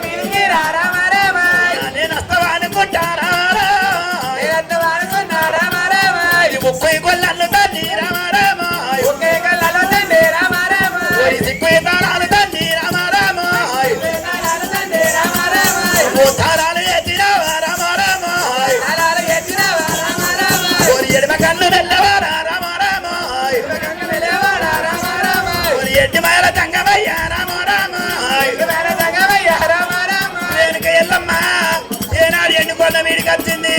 మీదికి రామ రామ నేను వస్తావా అనుకుంటారా ముప్పై కొల్లలు తండ్రి రామ రామ సిక్కు తాళాలు తండ్రి రామ రామ తాళాలు ఎత్తిరావా రామ రామ ఎడమ కన్ను వెళ్ళవారా రామ రామ ఎడ్డి మాయల తంగమయ్య రామ రామ వెనుక ఎల్లమ్మ ఏనాడు ఎన్నుకొండ మీడికి వచ్చింది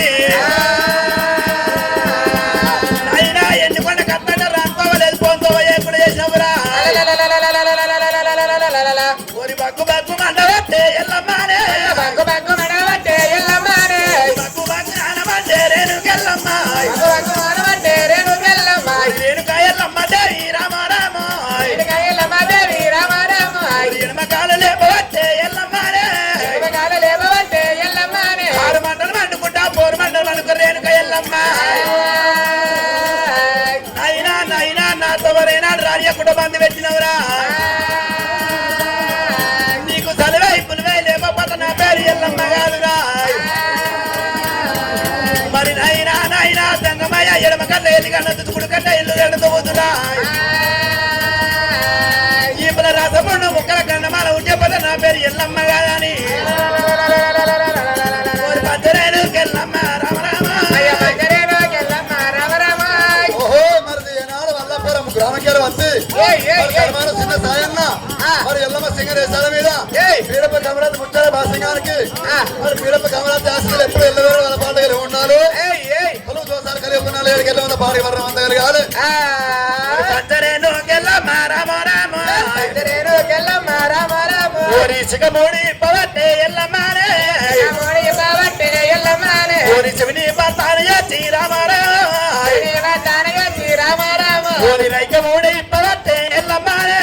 అయినా ఎన్నుకొండ కట్టంట రాసుకోవలేదు పోతావో ఎప్పుడు చేసినవురా ఓరి బగ్గు బగ్గు మండవట్టే ఎల్లమ్మనే బగ్గు బగ్గు మండవట్టే ఎల్లమ్మనే బగ్గు బగ్గు నానమంటే రేణుకెల్లమ్మ రేణుక ఎల్లమ్మ దేవి రామ రామ ఎడమకాలు లేపవట్టే ఎల్లమ్మనే ఆరు మంటలు వండుకుంటా పోరు మంటలు వండుకు రేణుక ఎల్లమ్మ అయినా నైనా నాతో వరేనాడు రాని కుటుంబాన్ని పెట్టినవురా నీకు చదివై పులివై లేకపోతే నా పేరు ఎల్లమ్మ కాదురా మరి నైనా నైనా దంగమయ్య ఎడమ కట్ట ఎల్లి కన్న తుతుకుడు కట్ట ఇల్లు రెండు తవ్వుతురా ఈ పుల రసముండు ముక్కల గండమాల ఉంటే నా పేరు ఎల్లమ్మ కాదని ఎల్లమ్మ రామ రామ ఓహో మరి ఏనాడు వల్లపురం గ్రామకేర వచ్చి చిన్న సాయన్న మరి ఎల్లమ్మ సింగరేశాల మీద పీరప్ప కమరాతి ముచ్చారు మా సింగానికి మరి పీరప్ప కమరాతి ఆస్తులు ఎప్పుడు ఎల్లవేరు వాళ్ళ పాట కలిగి ఉన్నారు పొలం దోసాలు కలిగి ఉన్నారు ఎక్కడికి ఉన్న పాడి వర్ణం అంత కలిగాలి చికమూడి పవట్టే ఎల్లమ్మనే ఓరి శివుని పతాన యాచి రామారామ ఓరి రైకమూడి పవట్టే ఎల్లమ్మనే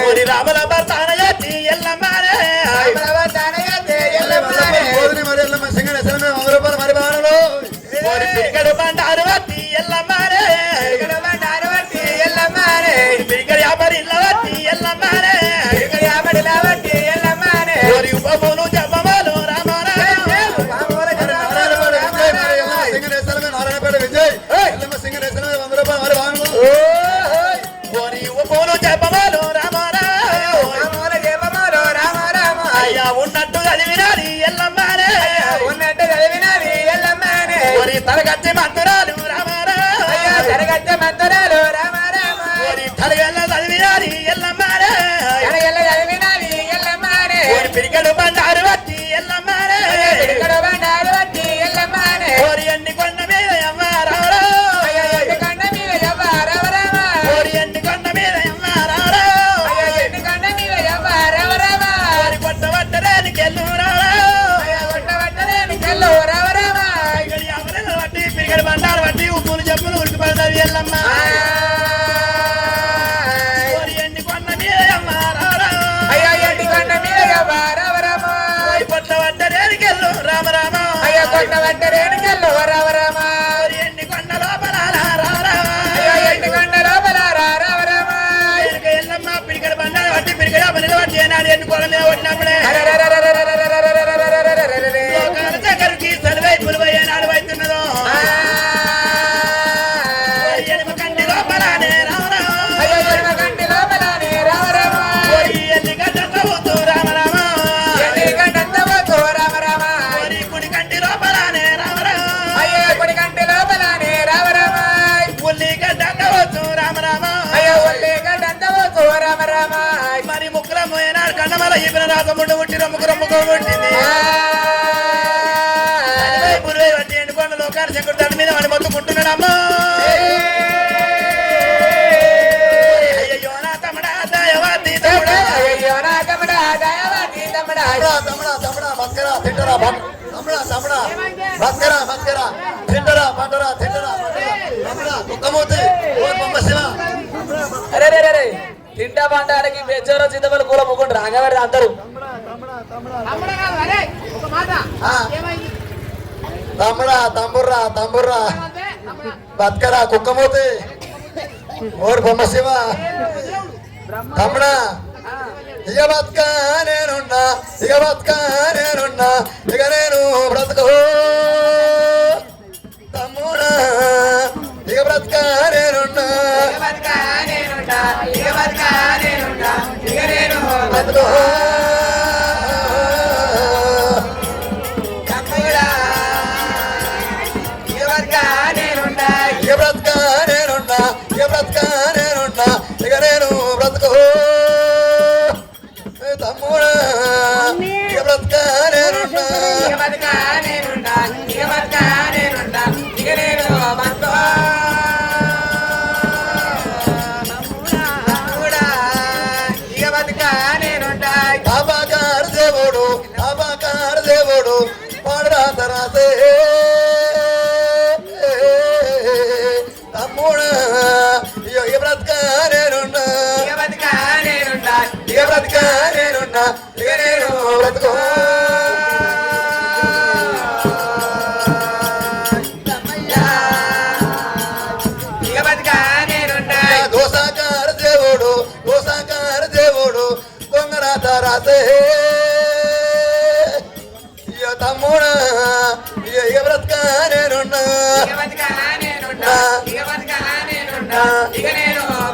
ఓరి రామల పతాన యాచి ఎల్లమ్మనే మరి ఎల్లమ్మ సింగరేశాల 100 రూపాయలు మరి బాణలు ఓరి పిడికడు బండారు వత్తి ఎల్లమ్మనే పిడికడు యాభరి వత్తి ఎల్లమ్మనే ఓరి ఉపములు జపములు నారాయణపేట విజయ్ ఎల్లమ్మ సింగరేశాల 100 రూపాయలు మరి బాణలు ఓరి ఉపములు జపములు అయ్యా ఉన్నట్టు చదివినాలి ఎల్లమ్మనే ఓరి తరగతి మంత్రాలు ఓరి తరగల్ల చదివినాలి ఎల్లమ్మనే ఓరి పిడికడు బండారు వత్తి ఎల్లమ్మనే ఓరి ఎన్ని కొండ మీద ఎవ్వారావురా ఓరి ఎన్ని కొండ మీద ఎవ్వారావురా ఓరి కొట్ట వట్టరానికి వట్టి పిడికడు బండారు వట్టి ఉప్పులు చెప్పులు ఉరికి పడతారు ఎల్లమ్మ ఓరి ఎన్ని కొండ మీద ఎవ్వారావురా కొట్ట వట్టరానికి రామ రామ ఎన్ని కొండ లోపల ఎల్లమ్మ పిడికడు బండారు వట్టి పిడికడు పనిగా వట్టి ఏనాడు ఎన్నుకోవడం మీద వచ్చినప్పుడే లోకాల దగ్గరికి సలువై పులువై ఏనాడు అవుతున్నదో ఎడమ కంటి లోపలనే రామ ఎన్ని గంటలు పోతూ రామ రామ కుడి కంటి లోపలనే రామ ఉల్లి గడ్డ వచ్చు రామ రామ మరి ముక్కురం ఏనాడు కన్నమల ఈపిన రాసముండు ముట్టి రమ్ముకు రమ్ముకో ముట్టింది పురువై వట్టి ఎండుకొండ లోకాల శంకుడు దండ మీద వాడి మొత్తుకుంటున్నాడమ్మా అయ్యో నా తమ్ముడా దయవాది తమ్ముడా బస్కరా తింటరా బస్కరా తింటరా పంటరా కుక్కమూతి అరే తింటా పంటానికి బెచ్చోరో చింతపల్లి కూల ముగ్గుంటారు అంగవాడి అందరూ తమ్ముర్రా బతుకరా కుక్కమూతి ఓరు బొమ్మ శివ తమ్ముడా ఇక బతుక నేనున్నా ఇక బతుక నేనున్నా ఇక నేను బ్రతుకు తమ్ముడా ఇక బ్రతుక నేనున్నా బ్రతుకు ఇక బ్రతుక నేనున్నా ఇక బ్రతుక నేనున్నా ఇక నేను బ్రతుకు తమ్ముడా ఇక బ్రతుక నేనున్నా బాబాకారు దేవుడు బాబాకారు దేవుడు పాడరాత రాసే తమ్ముడా ఇక బ్రతుక నేనున్నా ఇక బ్రతుక నేనున్నా ఇక నేను బ్రతుకు దోసాకార దేవుడు దోసాకార దేవుడు దొంగరాత రాసే ఇక తమ్ముడా ఇక బ్రతుక నేనున్నా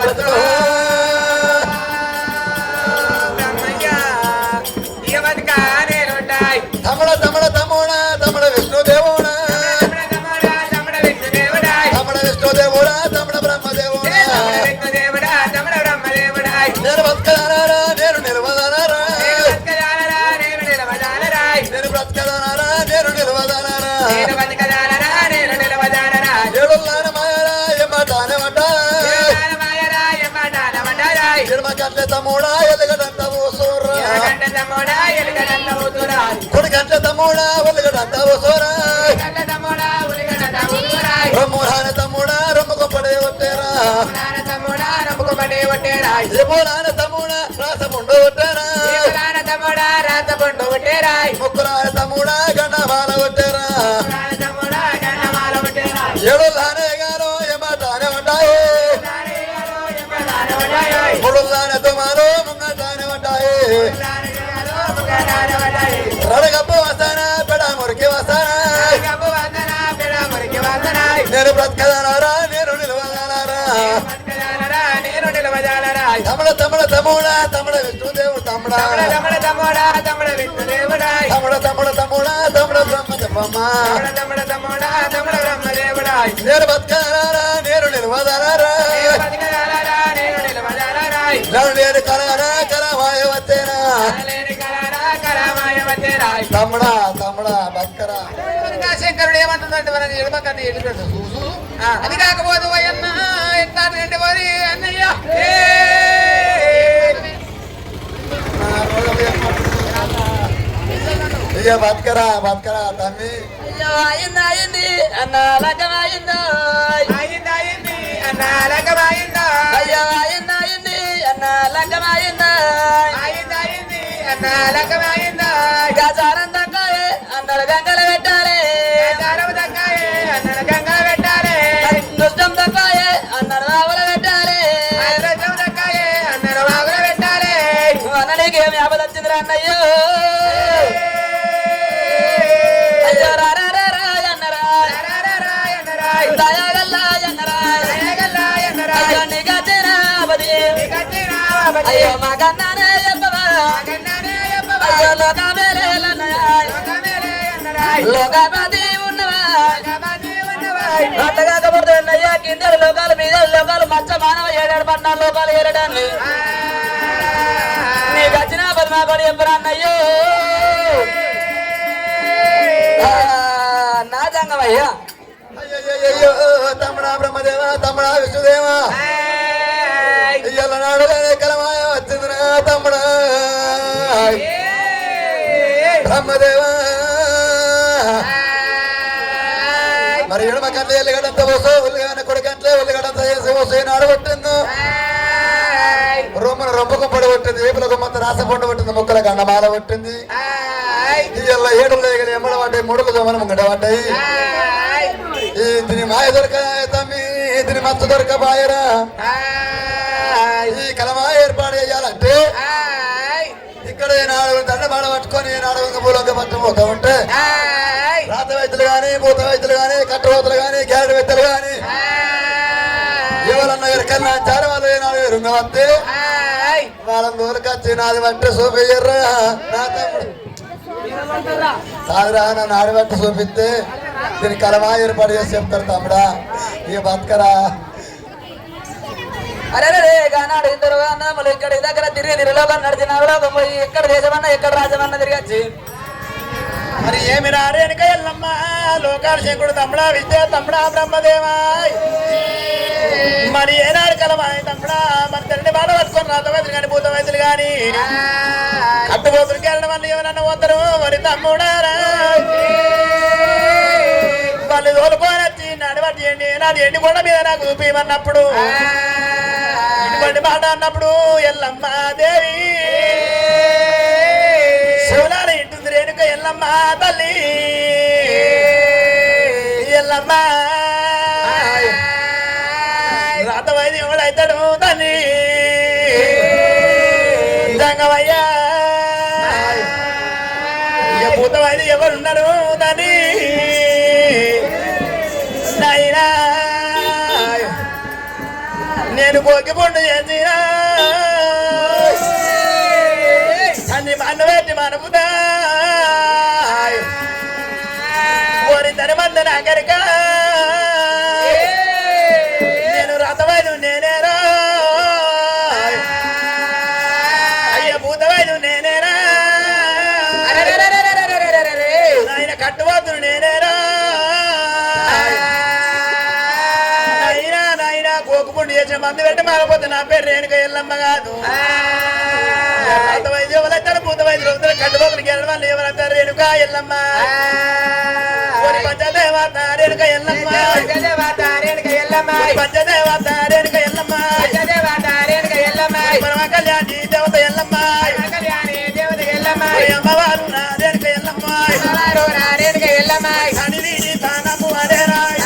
బ్రతుకు తమ్ముడ తమ్ముడ తమ్ముడా తమ్ముడ విష్ణుదేవుడా తమ్ముడ విష్ణుదేవుడా తమ్ముడ బ్రహ్మదేవుడా నేను బతకదానారా నేను నిలవదానారా నేను బ్రతకదానారా నేను నిలవదానారా ఏడుల్లాన మాయరా ఏమాటానేమంటా ఎడమకంటే తమ్ముడా ఎలుగడంత ఓసోరా కొడుకంటే తమ్ముడా ఒలుగడంత ఓసోరా రొమ్మురాన తమ్ముడా రొమ్ముకు పడే ఒట్టేరా ఏమోరాన తమ్ముడా రాసముండు ఒట్టేరా ముక్కురాన తమ్ముడా గండమాల ఒట్టేరా ఏడుల్లానే గారు ఏమాటానే ఉంటాయి ముడుల్లానే తుమారు ముంగటానే ఉంటాయి రడగప్పు వస్తానా పెడ మురికి వస్తానా నేను బ్రతకదానారా నేను నిలవదానారా తమ్ముడ తమ్ముడ తమ్ముడా తమ్ముడ విష్ణుదేవుడు తమ్ముడా తమ్ముడ తమ్ముడ తమ్ముడా తమ్ముడ బ్రహ్మదేవమ్మా నేను బతకదానారా నేను నిలవదానారా నన్ను నేను కలరా కలమాయ వచ్చేనా తమ్ముడా తమ్ముడా బతకరా శంకరుడు ఏమంటుందంటే మన ఎడమకన్నా ఎడుతుంది అది కాకపోతే వయన్న ఎట్లా పోయి అన్నయ్య ఇక బతకరా బతకరా తమ్మి అయ్యో అయింది అయింది అన్న లగ్గమైందో అయింది అయింది అన్న లగ్గమైందో అయ్యో అయింది అయింది అన్న లగ్గమైందో అయింది అయింది అన్న లగ్గమైందో గజారం దక్కాయే అందరు గంగలు పెట్టాలి దారం దక్కాయే అన్న గంగలు పెట్టాలి దుష్టం దక్కాయే అందరు ఆవులు పెట్టాలి అదృష్టం దక్కాయే అన్న వాగులు పెట్టాలి అన్ననికి ఏమి ఆపద వచ్చిందిరా అన్నయ్యో అయ్యో రారా అన్నరా దయగల్లా అన్నరా అయ్యో నీకచ్చిన ఆపది అయ్యో మా కన్నానే చెప్పవా అయ్యో లోకాపతి ఉన్నవా అట్లా కాకపోతే అన్నయ్యా కింద లోకాల మీద లోకాలు మచ్చ మానవ ఏడాడు పట్నాలు లోకాలు ఏరడాన్ని నీకు వచ్చిన పది మా పడి చెప్పరా అన్నయ్యో నా జంగమయ్యా అయ్యో తమ్ముడా బ్రహ్మదేవ తమ్ముడా విష్ణుదేవా ఇయ్యాల నాడు కలమాయ వచ్చిందిరా తమ్ముడా బ్రహ్మదేవా మరి ఎడమ కంటే ఎల్లిగడంత పోసో ఉల్లిగడ్డ కొడుకంటే ఉల్లిగడంత చేసి పోసో నాడు పట్టింది రొమ్మను రొమ్మకు పడి పట్టింది వేపుల గుమ్మంత రాస పండు పట్టింది ముక్కల గండమాల పట్టింది ఇయ్యాల ఏడులు లేకని ఎమ్మడ పడ్డాయి ముడులు దొమన ముంగడ పడ్డాయి దీని మాయ దొరక తమ్మి దీని మత్తు దొరక బాయరా ఈ కలమాయ ఏర్పాటు పట్టుకొని ఏనాడు మూలంగా పట్టం ఒక ఉంటే రాత వైద్యులు గాని భూత వైద్యులు గాని కట్టబోతులు గాని గ్యారెడ్ వైద్యులు గాని ఎవరన్నా ఎక్కడన్నా చారు వాళ్ళు ఏనాడు రుంగవంతే వాళ్ళని దూరకొచ్చి నాది వంట చూపించర్రా నా తమ్ముడు కాదురా నన్ను ఆడబట్టి చూపిస్తే దీని కలమా ఏర్పాటు చేసి చెప్తారు తమ్ముడా ఇక బతకరా అరే గానాడు ఇద్దరు అన్నదమ్ములు ఇక్కడ దగ్గర తిరిగి తిరుగులోకం నడిచిన అవలోకం పోయి ఎక్కడ దేశమన్నా ఎక్కడ రాజమన్నా తిరిగచ్చి మరి ఏమి రారేనుక ఎల్లమ్మ లోకాల శంకుడు తమ్ముడా విద్య తమ్ముడా బ్రహ్మదేవా మరి ఏనాడు కలమాయి తమ్ముడా మరి తండ్రి బాధ పట్టుకొని రాత వైద్యులు కానీ భూత వైద్యులు కానీ కట్టుబోతులకి వెళ్ళడం వల్ల ఏమన్నా పోతారు మరి తమ్ముడారా వాళ్ళు తోలుకొని వచ్చి నడవట్టి నాది ఎండి కొండ మీద నాకు చూపిమన్నప్పుడు ఇటువంటి మాట అన్నప్పుడు ఎల్లమ్మ దేవి శివనాల ఇంటుంది రేణుక ఎల్లమ్మ తల్లి ఎల్లమ్మ రాత వైద్యం ఎవడైతాడు తల్లి జంగమయ్యా ఇక భూత వైద్యం ఎవరున్నారు తల్లి నాయనా నేను పోకి పొండు చేసినా అన్ని మన పెట్టి మనపుదా ఓరిద్దరి మంది నాగరిక నేను రథవైదు నేనేరా అయ్య భూతవైదు నేనేరా ఆయన కట్టుబోతును నేనేరా నాయన కోకుపుండు చేసిన మంది పెట్టి మాకపోతే నా పేరు రేణుక ఎల్లమ్మ కాదు రాత వైద్యం ఎవరైతారు భూత వైద్యులు కట్టుబోతులు గెలడం వాళ్ళు ఎవరైతారు రేణుక ఎల్లమ్మ పంచదేవత రేణుక ఎల్లమ్మ పంచదేవత రేణుక ఎల్లమ్మ పరమ కళ్యాణి దేవత ఎల్లమ్మ అమ్మవారు నా రేణుక ఎల్లమ్మ కనిది తానము అడేరాయ్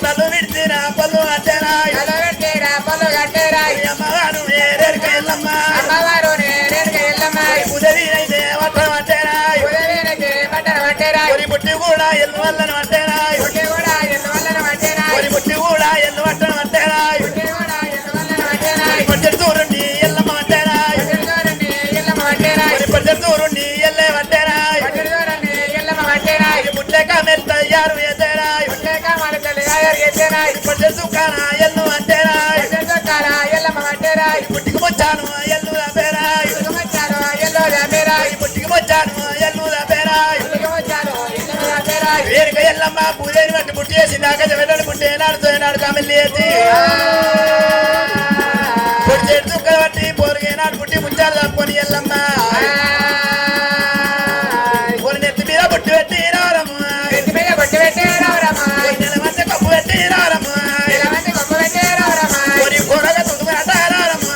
పళ్ళు విడిచిన పళ్ళు అడ్డేరాయ్ అమ్మవారు రేణుక ఎల్లమ్మ ఉదవి అయితే వట్టం అడ్డేరాయ్ కొరి పుట్టి కూడా ఎల్లు వల్లను అడ్డేరాయ్ కొరి పుట్టి కూడా ఎల్లు వట్టను అడ్డేరాయ్ పచ్చడి దూరుండి ఎల్లమ్మ అడ్డేరాయ్ కొరి పచ్చడి దూరుండి ఎల్లే అడ్డేరాయ్ పుట్లేక మెల్ తయారు ఎదేరాయ్ పచ్చడి దుకాణ ఎల్లు అడ్డేరాయ్ పుట్టికి వచ్చాను ఎల్లు అబ్బేరాయ్ పుట్టికి వచ్చాను ఎల్లు అబ్బేరాయ్ రేణుక ఎల్లమ్మ పూజని బట్టి పుట్టి చేసి నాగజ వెళ్ళని పుట్టి ఏనాడు కమిల్లి వేసి పొడి చేతి చుక్కలు బట్టి పోరుగేనాడు పుట్టి ముచ్చాలు తప్పుకొని ఎల్లమ్మ పొడి నెత్తి మీద పుట్టి పెట్టి రావరమ్మ నెల మధ్య కప్పు పెట్టి రావరమ్మ పొడి కూరగా తుమ్ములాట రావరమ్మ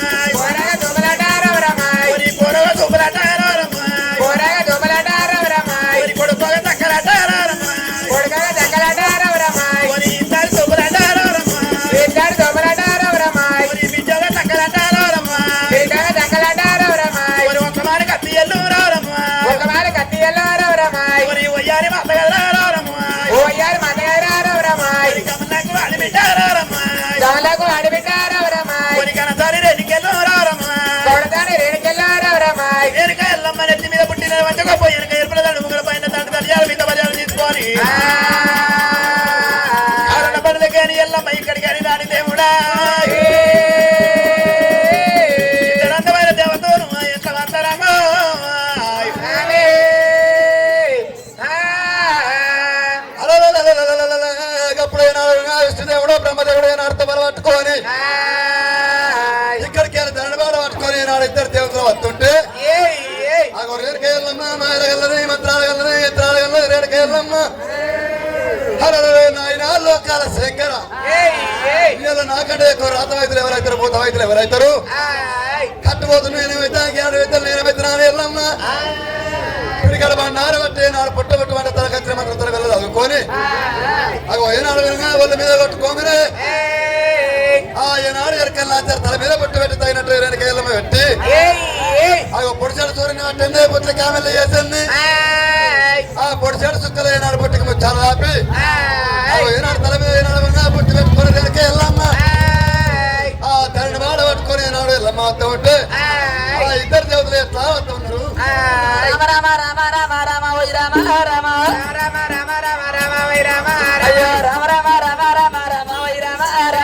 పొడి కూరగా తుమ్ములాట రావరమ్మ పొడి కొడుకోగా చక్కలాట రావరమ్మ పొడి ఇద్దరు తుమ్ములాట రావరమ్మ పొడి బిడ్డగా చక్కలాట రావరమ్మ పొడి ఒక్క మాట కత్తి ఎల్లు రావరమ్మ పొడి ఒయ్యారి మతగల రావరమ్మ పొడి కమలకు అడిబిట్టారమ్మ పొడి కనసారి రెడ్డికెళ్ళు రావరమ్మ రేణుక ఎల్లమ్మ నెత్తి మీద పుట్టిన వంచకపోయి వెనక ఎరుపుల దండు ముగ్గుల పైన తండ్రి తల్లియాలు మిగతా బజారు తీసుకొని కారణ పనులకేని ఎల్లమ్మ ఇక్కడికి అని రాని దేవుడా ఇద్దరంతమైన దేవతలు ఎట్లా వంతరమో విష్ణుదేవుడు బ్రహ్మదేవుడు ఏనాడుతో బల పట్టుకొని ఇక్కడికి దండబాడ పట్టుకొని ఏనాడు ఇద్దరు దేవతలు వస్తుంటే రేణుక ఎల్లమ్మ మాయల గల్లది మంత్రాల గల్లది యంత్రాల గల్లది రేణుక ఎల్లమ్మ నాయన లోకాల శంకర ఇలా నాకంటే ఎక్కువ రాత వైద్యులు ఎవరైతారు భూత వైద్యులు ఎవరైతారు కట్టుబోతులు నేనేమైతే గ్యాడు వైద్యులు నేనేమైతే నాడు ఎల్లమ్మ ఇక్కడ నాడు బట్టి నాడు పుట్టబెట్టు అంటే తలకచ్చిన మాత్రం తల వెళ్ళదు చదువుకొని అవి ఏనాడు వినగా వాళ్ళ మీద కొట్టుకోమని ఏనాడు ఎరకల్లా తల మీద పుట్టు పెట్టి తగినట్టు రేణుక ఎల్లమ్మ పెట్టి అవి పొడిచాడు చూడని పట్టింది పుట్ల కామెల్లి చేసింది ఆ పొడి చెడు సుక్కలు ఏనాడు పుట్టికి ముచ్చాలు ఆపి ఏనాడు తల మీద ఏనాడు ఉన్నా పుట్టి పెట్టుకుని వెనకే వెళ్ళమ్మ ఆ తండ్రి మాట పట్టుకొని ఏనాడు వెళ్ళమ్మ వద్ద ఉంటే ఆ ఇద్దరు దేవతలు ఎట్లా వద్ద ఉన్నారు రామ రామ రామ రామ రామ ఓయ్ రామ రామ రామ రామ రామ రామ ఓయ్ రామ అయ్యో రామ రామ రామ రామ రామ ఓయ్ రామ రామ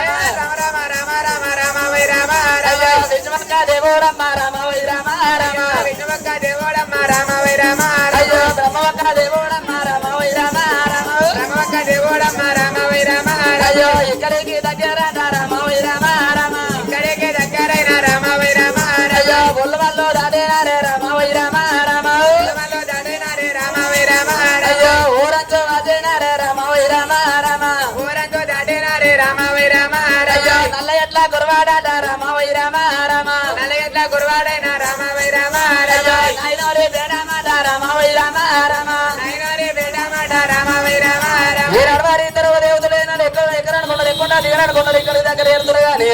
రామ రామ రామ రామ ఓయ్ రామ అయ్యో విష్ణుమక్క దేవుడమ్మ రామ ఓయ్ రామ రామ విష్ణుమక్క దేవుడమ్మ రామ ఓయ్ రామ అయ్యో బ్రహ్మవక్క దేవుడమ్మ రామ ఓయ్ రామ రామ బ్రహ్మవక్క దేవుడమ్మ రామ ఓయ్ రామ అయ్యో ఇక్కడికి దగ్గర రామ ఓయ్ రామ రామ ఇక్కడికి దగ్గరైన రామ ఓయ్ రామ అయ్యో బొల్లవల్లో దాడేనా రే రామ ఓయ్ రామ రామ బొల్లవల్లో దాడేనా రే రామ ఓయ్ రామ అయ్యో ఊరంచో వాజేనా రే రామ ఓయ్ రామ రామ ఊరంచో దాడేనా రే రామ ఓయ్ రామ అయ్యో నల్ల ఎట్లా గురవాడాట రామ ఓయ్ రామ రామ నల్ల ఎట్లా గురవాడైన రామ ఓయ్ రామ అయ్యో నాయనోరే బేడమాట రామ ఓయ్ రామ రామ నాయనోరే బేడమాట రామ ఓయ్ రామ రామ ఈ నడవారి ఇద్దరు దేవతలైన ఎక్కడ కొండలు ఎక్కుంటా దిగరాని కొండలు ఇక్కడ దగ్గర ఏరుతురు గాని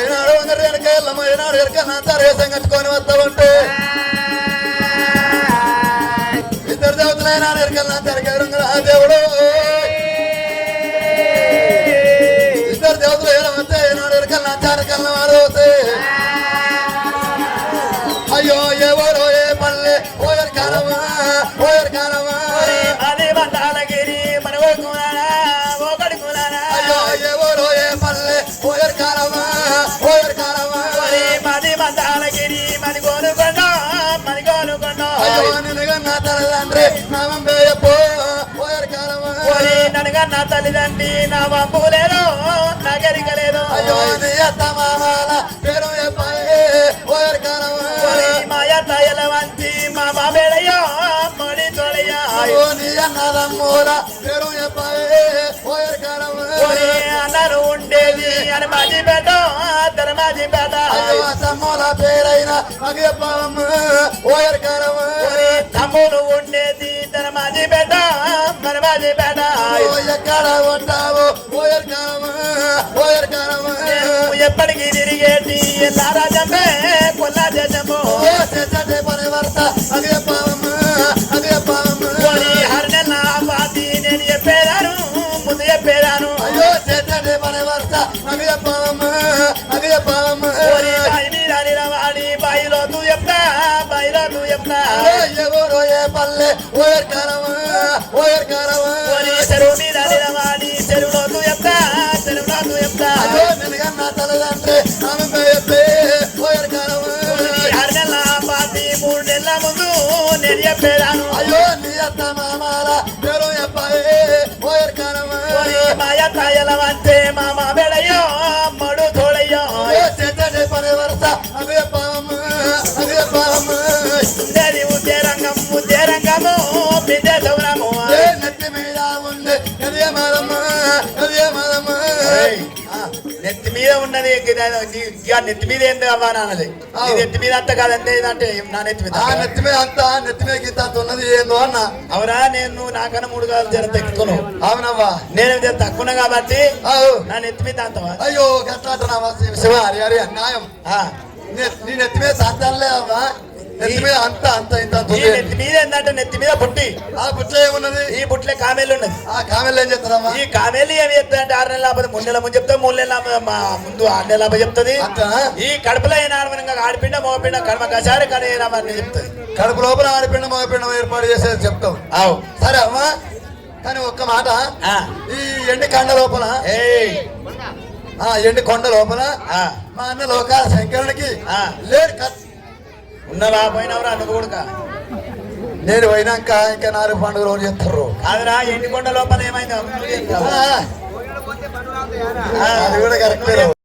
ఏనాడు అందరు వెనక వెళ్ళమ్మ ఏనాడు ఎరకన్నా తరేసం కట్టుకొని వస్తా ఉంటే ఇద్దరు దేవతలు ఏనాడు ఎరకన్నా తరగారు దేవుడు ఇద్దరు దేవతలు ఏమవుతే ఏనాడు ఎరకన్నా తరకల్న వారు అయ్యో ఎవరో ఏ పల్లె ఓయర్ కాలమా ఓయర్ కాలమా అది బంధాలగిరి మన ఒకటి కులానా అయ్యో ఎవరో ఏ పల్లె ఓయర్ కాలమా ఓయర్ కాలమా మది బంధాలగిరి మది కోలుకొండ మది కోలుకొండ అయ్యో నిన్నగా నా తల్లిదండ్రి నామం వేయపో ఓయర్ కాలమా ననగా నా తల్లిదండ్రి నా వంపు లేదు నా గరిక లేదు అయ్యో నీ అత్త మామాల పేరు చెప్పాలి ఓయర్ కాలమా మాయ తయల వంచి మా బాబేడయ్యో మడి తోడయ్యా అయ్యో నీ అన్నదమ్మూల పేరు చెప్పాలి ఓయర్ కాలమా అన్నారు ఉండేది అని మాజీపేట ధర్మాజీపేట అయ్యో తమ్ముల పేరైన మగప్పమ్మ ఓయర్ కాలమా తమ్ముడు ఉండేది ధర్మాజీపేట మరమాజీపేట ఎక్కడ ఉంటావు ఓయర్ కాలమా ఓయర్ కాలమా ఎప్పటికీ తిరిగేటి ఎలా రాజమే కొల్లా దేశము పరివర్త మగప్పమ్మ మగప్పమ్మ హరినెల్ల పాతి నేను చెప్పేదాను ముందు చెప్పేదాను అయ్యో చెట్టడి పరివర్త మగప్పమ్మ మగప్పమ్మ బాయి మీద వాడి బాయిలో తూ చెప్తా బాయిలో తూ చెప్తా ఎవరో ఏ పల్లె ఓయర్ కాలమా ఓయర్ కాలమా చెరువు మీద వాడి చెరువులో తూ చెప్తా చెరువులో తూ చెప్తా అయ్యో నిన్నగన్న తల్లిదండ్రి ఆమె చెప్పే ఓయర్ కాలమా హరినెల్ల పాతి 3 నెలల ముందు నేను చెప్పేదాను అయ్యో నీ అత్త మామాల పేరు చెప్పాలి ఓయర్ కాలమా మాయ తాయల వంటే మామ బెడయ్యో మడు తోడయ్యో చెట్టడి పరివర్త మగప్పమ్మ మగప్పమ్మ ఉండేది ఉద్దేరంగము బిడ్డ సౌరము నెత్తి మీద ఉంది ఎదిగే మాదమ్మ ఎదిగే మాదమ్మ నెత్తి మీద ఉన్నది నెత్తి మీద ఏంది అవ్వా నాన్నది నెత్తి మీద అంత కాదంటే అంటే నా నెత్తి మీద ఆ నెత్తి మీద అంతా నెత్తి మీద గీత అంత ఉన్నది ఏందో అన్న అవురా నేను నాకన్నా 3 కాలు జర తెక్కును అవునవ్వా నేను జర తక్కువ కాబట్టి అవు నా నెత్తి మీద అంతవా అయ్యో గట్లాంటున్నావా శివ హరి హరి అన్యాయం నీ నెత్తి మీద సాధ్యాలే అవ్వా నెత్తి మీద అంత అంత ఇంత అంత ఉంది. నెత్తి మీద ఏంటంటే నెత్తి మీద పుట్టి ఆ బుట్లో ఏమున్నది ఈ బుట్లే కామేలు ఉన్నది ఆ కామెల్ ఏం చేస్తారమ్మా ఈ కామేలు ఏమి చెప్తాయంటే 6 నెలల లాభం 3 నెలల ముందు చెప్తా 3 నెలల ముందు 6 నెలల లాభం చెప్తుంది అంతేనా ఈ కడుపులో అయిన ఆడపిండ మోపిండ కడమ కసారి కడేరామని చెప్తుంది కడుపు లోపల ఆడిపిండం మగపిండం ఏర్పాటు చేసేది చెప్తావు అవు సరే అమ్మా కానీ ఒక్క మాట ఈ ఎండి కండ లోపల ఆ ఎండి కొండ లోపల మా అన్న లోకాల శంకరునికి లేడు ఉన్నవా పోయినవరా నువ్వు కూడా నేను పోయినాక ఇంకా 4 పండుగ రోజు చేస్తారు కాదురా ఎండికొండ లోపల ఏమైంది అది కూడా కరెక్టే